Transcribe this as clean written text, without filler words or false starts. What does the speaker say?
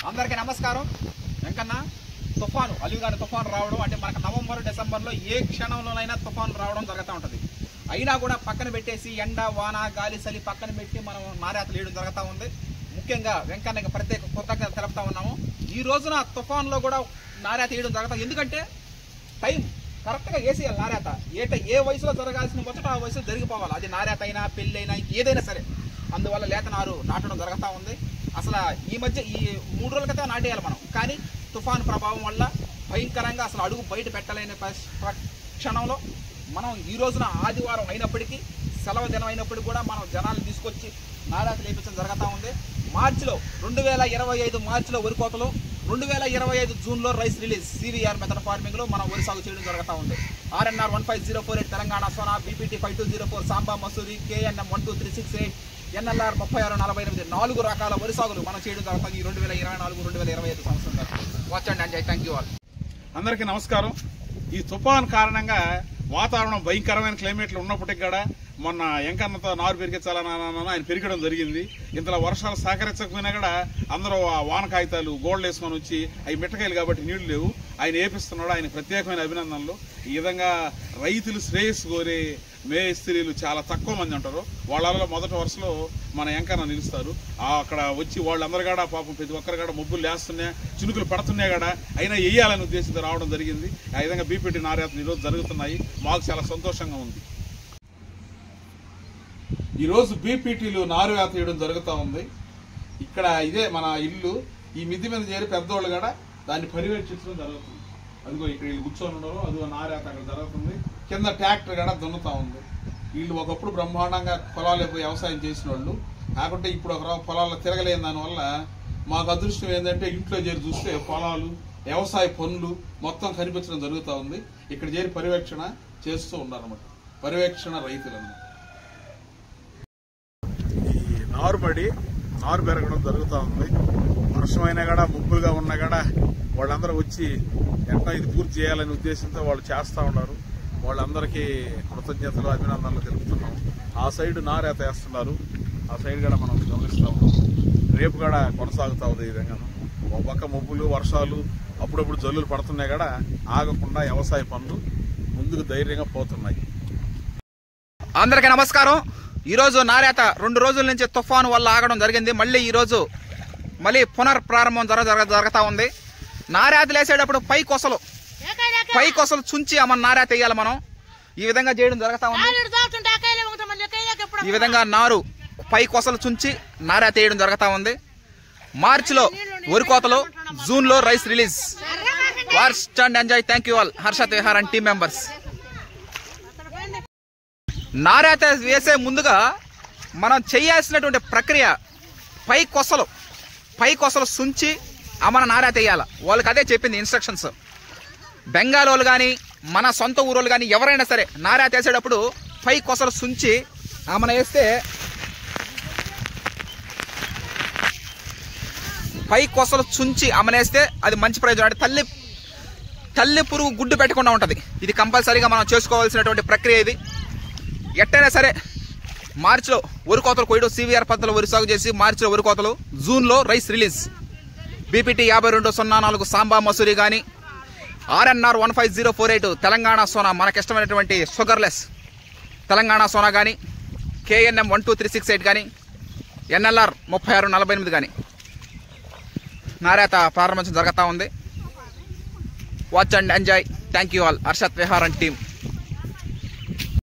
అందరికీ నమస్కారం. వెంకన్న తుఫాను అలివిగాని తుఫాను రావడం అంటే మనకు నవంబర్ డిసెంబర్లో ఏ క్షణంలోనైనా తుఫాను రావడం జరుగుతూ ఉంటుంది. అయినా కూడా పక్కన పెట్టేసి ఎండ వాన గాలి చలి పక్కన పెట్టి మనం నారేతలు వేయడం జరుగుతూ ఉంది. ముఖ్యంగా వెంకన్నకి ప్రత్యేక కృతజ్ఞతలు తెలుపుతా ఉన్నాము. ఈ రోజున తుఫాన్లో కూడా నారేత వేయడం జరుగుతుంది. ఎందుకంటే టైం కరెక్ట్గా వేసేయాలి. నారేత ఏ వయసులో జరగాల్సిన మొదట ఆ వయసులో జరిగిపోవాలి. అది నారేత అయినా పెళ్ళి అయినా ఏదైనా సరే. అందువల్ల లేత నారు నాటడం జరుగుతూ ఉంది. అసలు ఈ మధ్య ఈ 3 రోజుల క్రితం నాటేయాలి మనం, కానీ తుఫాను ప్రభావం వల్ల భయంకరంగా అసలు అడుగు బయట పెట్టలేని క్షణంలో మనం ఈ రోజున ఆదివారం అయినప్పటికీ సెలవు దినం అయినప్పటికీ కూడా మనం జనాలను తీసుకొచ్చి నారేత లేపించడం జరుగుతూ ఉంది. మార్చిలో 2025 మార్చిలో వరి కోతలు, 2025 జూన్లో రైస్ రిలీజ్ CVR మెథడ్ ఫార్మింగ్లో మనం వరి సాగు చేయడం జరుగుతూ ఉంది. RNR 15048 Telangana Sona, BPT 5204 Samba Masuri, KNM 12368, NLR 3648 4 రకాల వరి సాగులు మనం చేయడం జరుగుతుంది ఈ 2024-2025 సంవత్సరంలో. Watch and enjoy. Thank you all. అందరికీ నమస్కారం. ఈ తుఫాన్ కారణంగా వాతావరణం భయంకరమైన క్లైమేట్లు ఉన్నప్పటికీ కూడా మొన్న ఎంకన్నతో నారు పెరిగించాలని ఆయన పెరగడం జరిగింది. ఇంతలో వర్షాలు సహకరించకపోయినా కూడా అందరూ వాన కాగితాలు గోల్డ్ వేసుకొని వచ్చి అవి మిట్టకాయలు కాబట్టి నీళ్లు లేవు. ఆయన ఏపిస్తున్నాడు. ఆయన ప్రత్యేకమైన అభినందనలు. ఈ విధంగా రైతులు శ్రేయస్సు కోరే మేస్త్రీలు చాలా తక్కువ మంది ఉంటారు. వాళ్ళలో మొదటి వరుసలో మన ఎంకన్న నిలుస్తారు. అక్కడ వచ్చి వాళ్ళందరూ కూడా పాపం ప్రతి ఒక్కరు కూడా ముగ్గులు లేస్తున్నాయి, చినుకులు పడుతున్నాయి కూడా అయినా వేయాలనే ఉద్దేశంతో రావడం జరిగింది. ఆ విధంగా BPT నారేతలు ఈరోజు జరుగుతున్నాయి. మాకు చాలా సంతోషంగా ఉంది. ఈరోజు BPTలు నారు వేత వేయడం జరుగుతూ ఉంది. ఇక్కడ ఇదే మన ఇల్లు. ఈ మిద్ది మీద చేరి పెద్దోళ్ళు కూడా దాన్ని పర్యవేక్షించడం జరుగుతుంది. అదిగో ఇక్కడ వీళ్ళు కూర్చొని ఉన్నారు. అదిగో నారేత అక్కడ జరుగుతుంది. కింద ట్రాక్టర్ కూడా దున్నుతా ఉంది. వీళ్ళు ఒకప్పుడు బ్రహ్మాండంగా పొలాలు వ్యవసాయం చేసిన వాళ్ళు కాకుంటే ఇప్పుడు ఒక పొలాల్లో తిరగలేని దానివల్ల మాకు అదృష్టం ఏంటంటే ఇంట్లో చేరి చూస్తే పొలాలు వ్యవసాయ పనులు మొత్తం కనిపించడం జరుగుతూ ఉంది. ఇక్కడ చేరి పర్యవేక్షణ చేస్తూ ఉన్నారన్నమాట. పర్యవేక్షణ రైతులు అన్నమాట. ఈ నారు పెరగడం జరుగుతూ ఉంది. వర్షమైనా కూడా ముగ్గులుగా ఉన్నా కూడా వాళ్ళందరూ వచ్చి ఎట్లా ఇది పూర్తి చేయాలనే ఉద్దేశంతో వాళ్ళు చేస్తూ ఉన్నారు. వాళ్ళందరికీ కృతజ్ఞతలు అభినందనలు తెలుపుతున్నాం. ఆ సైడ్ నారేత వేస్తున్నారు. ఆ సైడ్ కూడా మనం గమనిస్తాము. రేపు కూడా కొనసాగుతా ఉంది. ఈ విధంగా ఒక పక్క మబ్బులు వర్షాలు అప్పుడప్పుడు జల్లులు పడుతున్నాయి కూడా ఆగకుండా వ్యవసాయ పనులు ముందుకు ధైర్యంగా పోతున్నాయి. అందరికీ నమస్కారం. ఈరోజు నారేత 2 రోజుల నుంచి తుఫాను వల్ల ఆగడం జరిగింది. మళ్ళీ ఈరోజు పునఃప్రారంభం జరుగుతూ ఉంది. నారేతలు వేసేటప్పుడు పై కొసలు చుంచి మన నారేత వేయాలి. మనం ఈ విధంగా చేయడం జరుగుతూ ఉంది. ఈ విధంగా నారు పై కొసలు చుంచి నారేత వేయడం జరుగుతూ ఉంది. మార్చిలో వరి కోతలు, జూన్లో rice release. Watch and enjoy. Thank you all. Harshat Vihar and team members. నారేత వేసే ముందుగా మనం చేయాల్సినటువంటి ప్రక్రియ పై కొసలు సుంచి మన నారేత వేయాలి. వాళ్ళకి అదే చెప్పింది ఇన్స్ట్రక్షన్స్. బెంగాల్ వాళ్ళు కానీ మన సొంత ఊరోళ్ళు కానీ ఎవరైనా సరే నారేత వేసేటప్పుడు పై కొసలు సుంచి మన వేస్తే అమనేస్తే అది మంచి ప్రయోజనం. అంటే తల్లి పురుగు గుడ్డు పెట్టకుండా ఉంటుంది. ఇది కంపల్సరీగా మనం చేసుకోవాల్సినటువంటి ప్రక్రియ. ఇది ఎట్టైనా సరే మార్చిలో వరి కోతలు కోయడం, CVR పద్ధతిలో వరి సాగు చేసి మార్చిలో వరి కోతలు, జూన్లో rice release. BPT 5204 Samba Masuri కానీ, RNR 15048 తెలంగాణ సోనా మనకిష్టమైనటువంటి షుగర్లెస్ తెలంగాణ సోనా కానీ, KNM 12368 కానీ, NLR 3648 కానీ నారేత ప్రారంభించడం జరుగుతూ ఉంది. Watch and enjoy. Thank you all. Harshat Vihar and team.